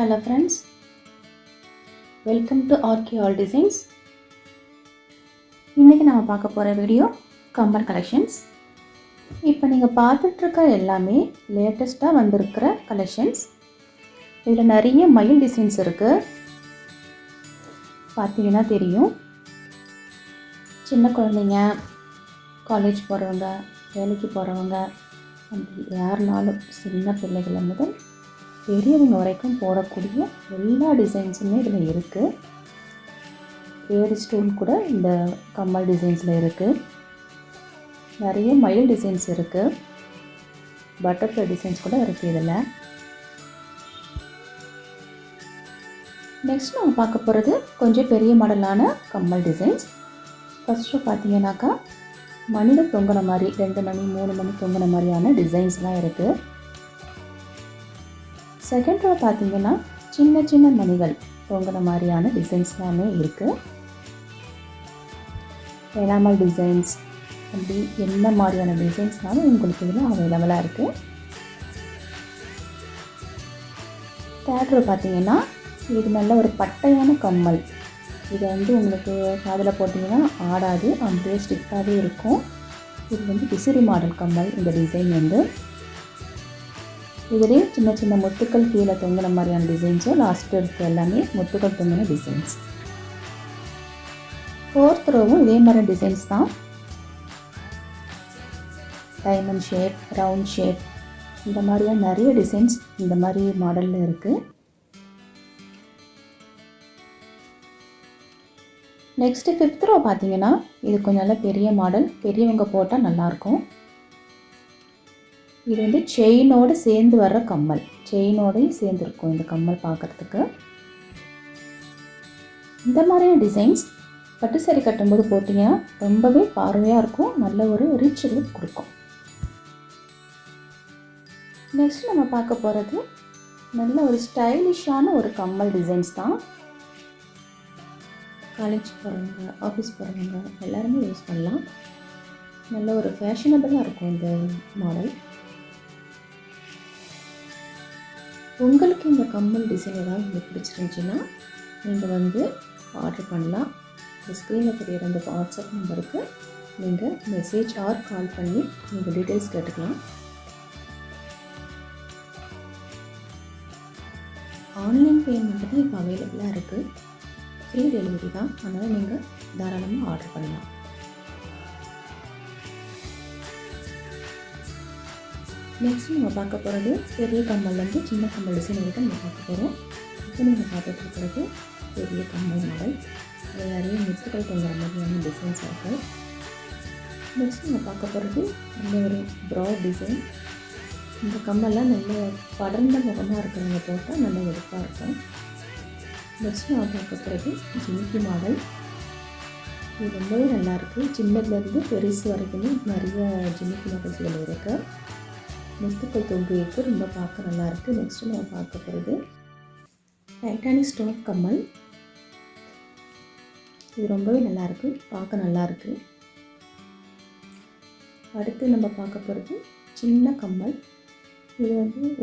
Hello friends, welcome to RK All Designs. இன்றைக்கி நம்ம பார்க்க போகிற வீடியோ கம்மல் கலெக்ஷன்ஸ். இப்போ நீங்கள் பார்த்துட்ருக்க எல்லாமே லேட்டஸ்ட்டாக வந்திருக்கிற கலெக்ஷன்ஸ். இதில் நிறைய மயில் டிசைன்ஸ் இருக்குது, பார்த்தீங்கன்னா தெரியும். சின்ன குழந்தைங்க, காலேஜ் போகிறவங்க, வேலைக்கு போகிறவங்க, அப்படி யாருனாலும் சின்ன பிள்ளைகளை முதல் பெரியவங்க வரைக்கும் போடக்கூடிய எல்லா டிசைன்ஸுமே இதில் இருக்குது. ஏரி ஸ்டோன் கூட இந்த கம்மல் டிசைன்ஸில் இருக்குது. நிறைய மயில் டிசைன்ஸ் இருக்குது, பட்டர்ஃப்ளை டிசைன்ஸ் கூட இருக்குது இதில். நெக்ஸ்ட் நம்ம பார்க்க போகிறது கொஞ்சம் பெரிய மாடலான கம்மல் டிசைன்ஸ். ஃபஸ்ட்டு பார்த்தீங்கன்னாக்கா மணியில் தொங்குன மாதிரி 2 மணி 3 மணி தொங்குன மாதிரியான டிசைன்ஸ்லாம் இருக்குது. செகண்ட் ரோ பார்த்தீங்கன்னா சின்ன சின்ன மணிகள் தொங்குன மாதிரியான டிசைன்ஸ்லாமே இருக்குது. எனாமல் டிசைன்ஸ், அப்படி என்ன மாதிரியான டிசைன்ஸ்னாலும் உங்களுக்கு இதில் அவைலபிளாக இருக்குது. தேர்ட் ரோ பார்த்தீங்கன்னா இது நல்ல ஒரு பட்டையான கம்மல். இதை உங்களுக்கு காதில் போட்டிங்கன்னா ஆடாது, அப்படியே ஸ்டிக்காகவே இருக்கும். இது விசிறி மாடல் கம்மல். இந்த டிசைன் இதிலே சின்ன சின்ன முத்துக்கள் கீழே தொங்குன மாதிரியான டிசைன்ஸும், லாஸ்ட்டு இருக்க எல்லாமே முத்துக்கள் தொங்குன டிசைன்ஸ். ஃபோர்த் ரோவும் இதே மாதிரி டிசைன்ஸ் தான். டைமண்ட் ஷேப், ரவுண்ட் ஷேப், இந்த மாதிரியான நிறைய டிசைன்ஸ் இந்த மாதிரி மாடலில் இருக்குது. நெக்ஸ்ட்டு ஃபிஃப்த் ரோ பார்த்தீங்கன்னா இது கொஞ்சம் நல்ல பெரிய மாடல், பெரியவங்க போட்டால் நல்லாயிருக்கும். இது செயினோடு சேர்ந்து வர்ற கம்மல், செயினோடையும் சேர்ந்துருக்கும் இந்த கம்மல் பார்க்குறதுக்கு. இந்த மாதிரியான டிசைன்ஸ் பட்டு சாரி கட்டும்போது போட்டிங்கன்னா ரொம்பவே பார்வையாக இருக்கும், நல்ல ஒரு ரிச் லுக் கொடுக்கும். நெக்ஸ்ட் நம்ம பார்க்க போகிறது நல்ல ஒரு ஸ்டைலிஷான ஒரு கம்மல் டிசைன்ஸ் தான். காலேஜ் போகிறவங்க, ஆஃபீஸ் போகிறவங்க எல்லாருமே யூஸ் பண்ணலாம். நல்ல ஒரு ஃபேஷனபிளாக இருக்கும் இந்த மாடல். உங்களுக்கு இந்த கம்மல் டிசைன் ஏதாவது உங்களுக்கு பிடிச்சிருந்துச்சின்னா நீங்கள் ஆர்டர் பண்ணலாம். இந்த ஸ்க்ரீனில் தெரிகிற அந்த வாட்ஸ்அப் நம்பருக்கு நீங்கள் மெசேஜ் ஆர் கால் பண்ணி நீங்கள் டீட்டெயில்ஸ் கேட்டுக்கலாம். ஆன்லைன் பேமெண்ட் தான் இப்போ அவைலபிளாக இருக்குது, ஃப்ரீ டெலிவரி தான், அதனால் நீங்கள் தாராளமாக ஆர்டர் பண்ணலாம். நெக்ஸ்ட் நம்ம பார்க்க போகிறது பெரிய கம்மல்லேருந்து சின்ன கம்மல் டிசைன் வரைக்கும் நம்ம பார்க்க போகிறோம். இப்போ நீங்கள் பார்த்துட்ருக்கிறது பெரிய கம்மல் மாடல். அது நிறைய முத்துக்கள் தொங்குற மாதிரியான டிசைன்ஸ் இருக்குது. நெக்ஸ்ட் நம்ம பார்க்க போகிறது நல்ல ஒரு ப்ராட் டிசைன். இந்த கம்மல்லாம் நல்ல படர்ந்த முகமாக இருக்கிறவங்க போட்டால் நல்ல வெடுப்பாக இருக்கும். நெக்ஸ்ட் நம்ம பார்க்க போகிறது ஜிமிக்கி மாடல். இது ரொம்பவே நல்லாயிருக்கு. சின்னதுலேருந்து பெருசு வரைக்குமே நிறைய ஜிமிக்கி மாடல்ஸ் இதில் இருக்குது. முத்துக்கள் தொங்கு இருக்குது, ரொம்ப பார்க்க நல்லாயிருக்கு. நெக்ஸ்ட்டு நம்ம பார்க்க போகிறது டைட்டானிக் ஸ்டோன் கம்மல். இது ரொம்பவே நல்லாயிருக்கு, பார்க்க நல்லாயிருக்கு. அடுத்து நம்ம பார்க்க போகிறது சின்ன கம்மல். இது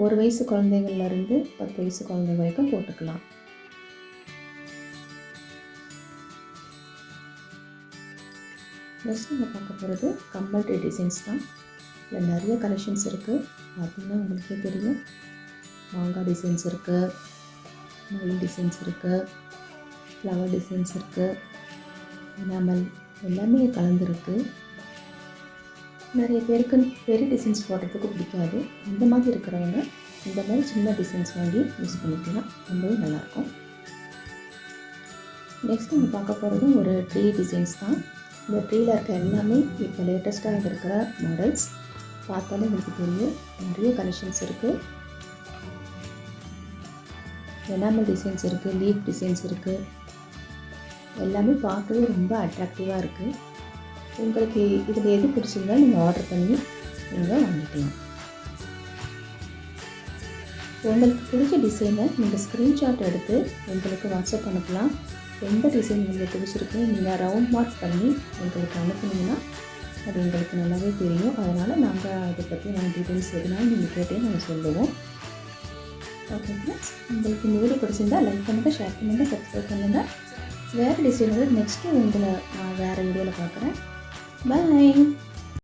1 வயசு குழந்தைங்கள்லேருந்து 10 வயசு குழந்தைங்க வரைக்கும் போட்டுக்கலாம். நெக்ஸ்ட் நம்ம பார்க்க போகிறது கம்மல் டிசைன்ஸ் தான். இதில் நிறைய கலெக்ஷன்ஸ் இருக்குது, பார்த்திங்கன்னா உங்களுக்கே தெரியும். மாங்காய் டிசைன்ஸ் இருக்குது, மயில் டிசைன்ஸ் இருக்குது, ஃப்ளவர் டிசைன்ஸ் இருக்குது, எனாமல் எல்லாமே கலந்துருக்கு. நிறைய பேருக்கு பெரிய டிசைன்ஸ் போடுறதுக்கு பிடிக்காது, இந்த மாதிரி இருக்கிறவங்க இந்த மாதிரி சின்ன டிசைன்ஸ் வாங்கி யூஸ் பண்ணிக்கலாம், ரொம்பவே நல்லாயிருக்கும். நெக்ஸ்ட் நம்ம பார்க்க போகிறது ஒரு ட்ரீ டிசைன்ஸ் தான். இந்த ட்ரீயில் இருக்க எல்லாமே இப்போ லேட்டஸ்ட்டாக இருக்கிற மாடல்ஸ். பார்த்தாலே உங்களுக்கு தெரியும், நிறைய கலெக்ஷன்ஸ் இருக்குது. எனாமல் டிசைன்ஸ் இருக்குது, லீஃப் டிசைன்ஸ் இருக்குது, எல்லாமே பார்க்கவே ரொம்ப அட்ராக்டிவாக இருக்குது. உங்களுக்கு இதில் எது பிடிச்சிருந்தாலும் நீங்கள் ஆர்டர் பண்ணி நீங்கள் வாங்கிக்கலாம். உங்களுக்கு பிடிச்ச டிசைனை நீங்கள் ஸ்க்ரீன்ஷாட் எடுத்து எங்களுக்கு வாட்ஸ்அப் அனுப்பலாம். எந்த டிசைன் உங்களுக்கு பிடிச்சிருக்கு நீங்கள் ரவுண்ட் மார்க் பண்ணி எங்களுக்கு அனுப்புனீங்கன்னா அது எங்களுக்கு நல்லாவே தெரியும். அதனால் நாங்கள் அதை பற்றி டீட்டெயில்ஸ் எதுனாலும் நீங்கள் கேட்டே நாங்கள் சொல்லுவோம். ஓகே ஃப்ரெண்ட்ஸ், உங்களுக்கு இந்த வீடியோ பிடிச்சிருந்தா லைக் பண்ணுங்கள், ஷேர் பண்ணுங்கள், சப்ஸ்கிரைப் பண்ணுங்கள். வேறு டிசைனோட நெக்ஸ்ட்டு உங்களை நான் வேறு வீடியோவில் பார்க்குறேன். பாய்.